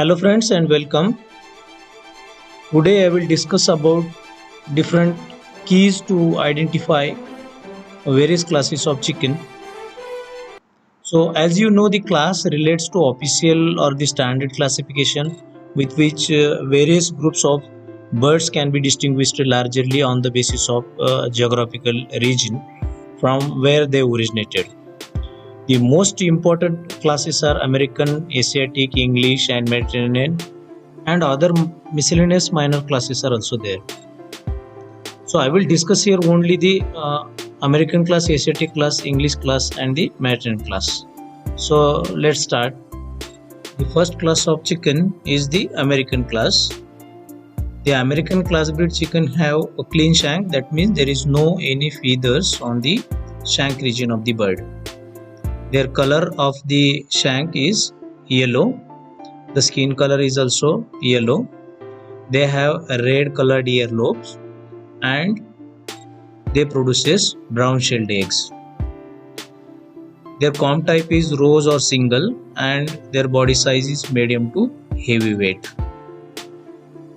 Hello friends and welcome. Today I will discuss about different keys to identify various classes of chicken. So as you know, the class relates to official or the standard classification with which various groups of birds can be distinguished largely on the basis of geographical region from where they originated. The most important classes are American, Asiatic, English and Mediterranean, and other miscellaneous minor classes are also there. So I will discuss here only the American class, Asiatic class, English class and the Mediterranean class. So let's start. The first class of chicken is the American class. The American class breed chicken have a clean shank, that means there is no any feathers on the shank region of the bird. Their color of the shank is yellow. The skin color is also yellow. They have red colored earlobes and they produces brown shelled eggs. Their comb type is rose or single and their body size is medium to heavyweight.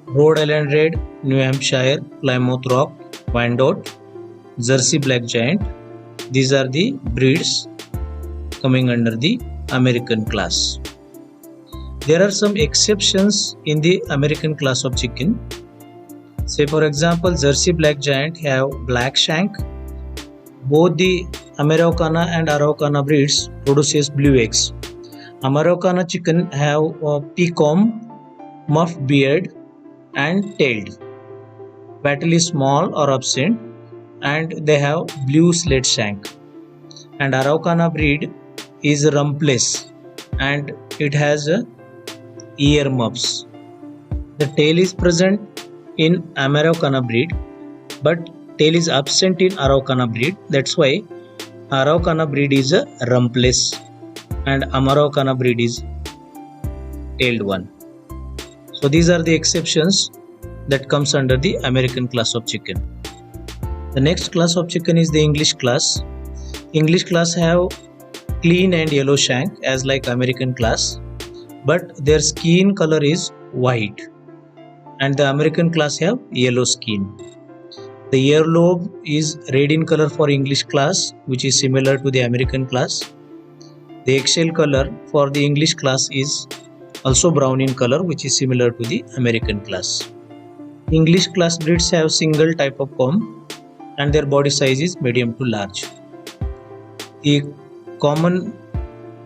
Rhode Island Red, New Hampshire, Plymouth Rock, Wyandotte, Jersey Black Giant. These are the breeds coming under the American class. There are some exceptions in the American class of chicken. Say for example, Jersey Black Giant have black shank. Both the Amarocana and Araucana breeds produces blue eggs. Amarocana chicken have a pecom, muff beard and tailed. Wattle is small or absent and they have blue slate shank. And Araucana breed is rumpless and it has ear muffs. The tail is present in Amarocana breed, but tail is absent in Araucana breed. That's why Araucana breed is a rumpless and Amarocana breed is tailed one. So these are the exceptions that comes under the American class of chicken. The next class of chicken is the English class. English class have clean and yellow shank as like American class, but their skin color is white and the American class have yellow skin. The earlobe is red in color for English class, which is similar to the American class. The eggshell color for the English class is also brown in color, which is similar to the American class. English class breeds have single type of comb and their body size is medium to large. The common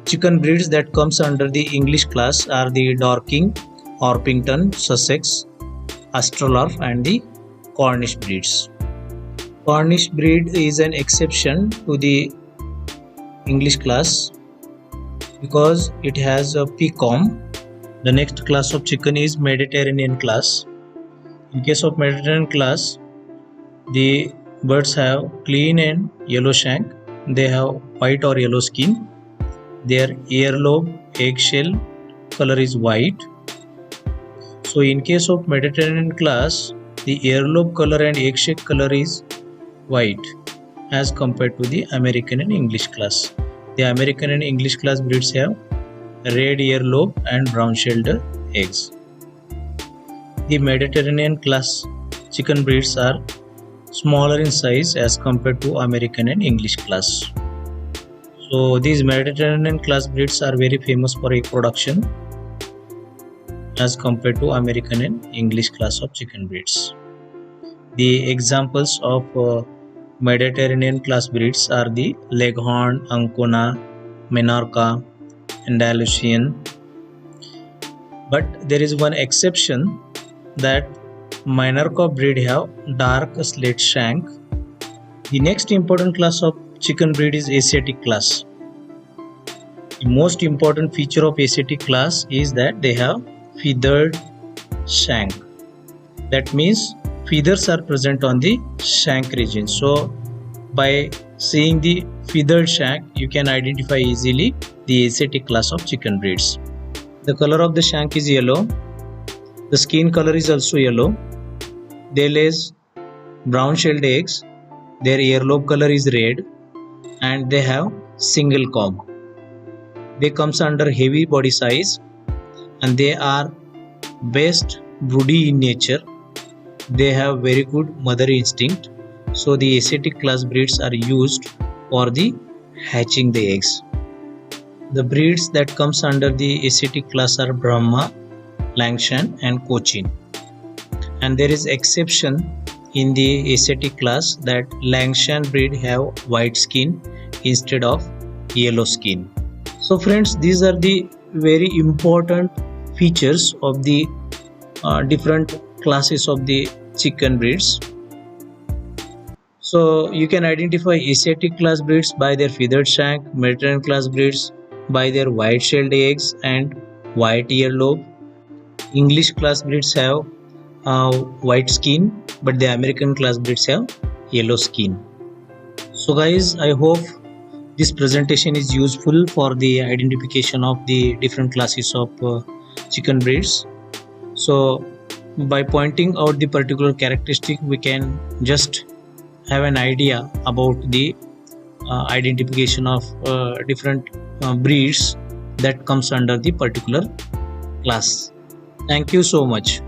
chicken breeds that comes under the English class are the Dorking, Orpington, Sussex, Astrolorf and the Cornish breeds. Cornish breed is an exception to the English class because it has a pecom. The next class of chicken is Mediterranean class. In case of Mediterranean class, the birds have clean and yellow shank. They have white or yellow skin. Their earlobe, eggshell color is white. So in case of Mediterranean class, the earlobe color and eggshell color is white as compared to the American and English class. The American and English class breeds have red earlobe and brown shelled eggs. The Mediterranean class chicken breeds are smaller in size as compared to American and English class. So these Mediterranean class breeds are very famous for egg production as compared to American and English class of chicken breeds. The examples of Mediterranean class breeds are the Leghorn, Ancona, Minorca, Andalusian. But there is one exception that Minorca breed have dark slate shank. The next important class of chicken breed is Asiatic class. The most important feature of Asiatic class is that they have feathered shank. That means feathers are present on the shank region. So by seeing the feathered shank, you can identify easily the Asiatic class of chicken breeds. The color of the shank is yellow. The skin color is also yellow. They lay brown shelled eggs. Their earlobe color is red and they have single comb. They comes under heavy body size and they are best broody in nature. They have very good mother instinct. So the Asiatic class breeds are used for the hatching the eggs. The breeds that comes under the Asiatic class are Brahma, Langshan and Cochin. And there is exception in the Asiatic class that Langshan breed have white skin instead of yellow skin. So friends, these are the very important features of the different classes of the chicken breeds. So you can identify Asiatic class breeds by their feathered shank, Mediterranean class breeds by their white shelled eggs and white earlobe. English class breeds have white skin, but the American class breeds have yellow skin. So guys, I hope this presentation is useful for the identification of the different classes of chicken breeds. So by pointing out the particular characteristic, we can just have an idea about the identification of different breeds that comes under the particular class. Thank you so much.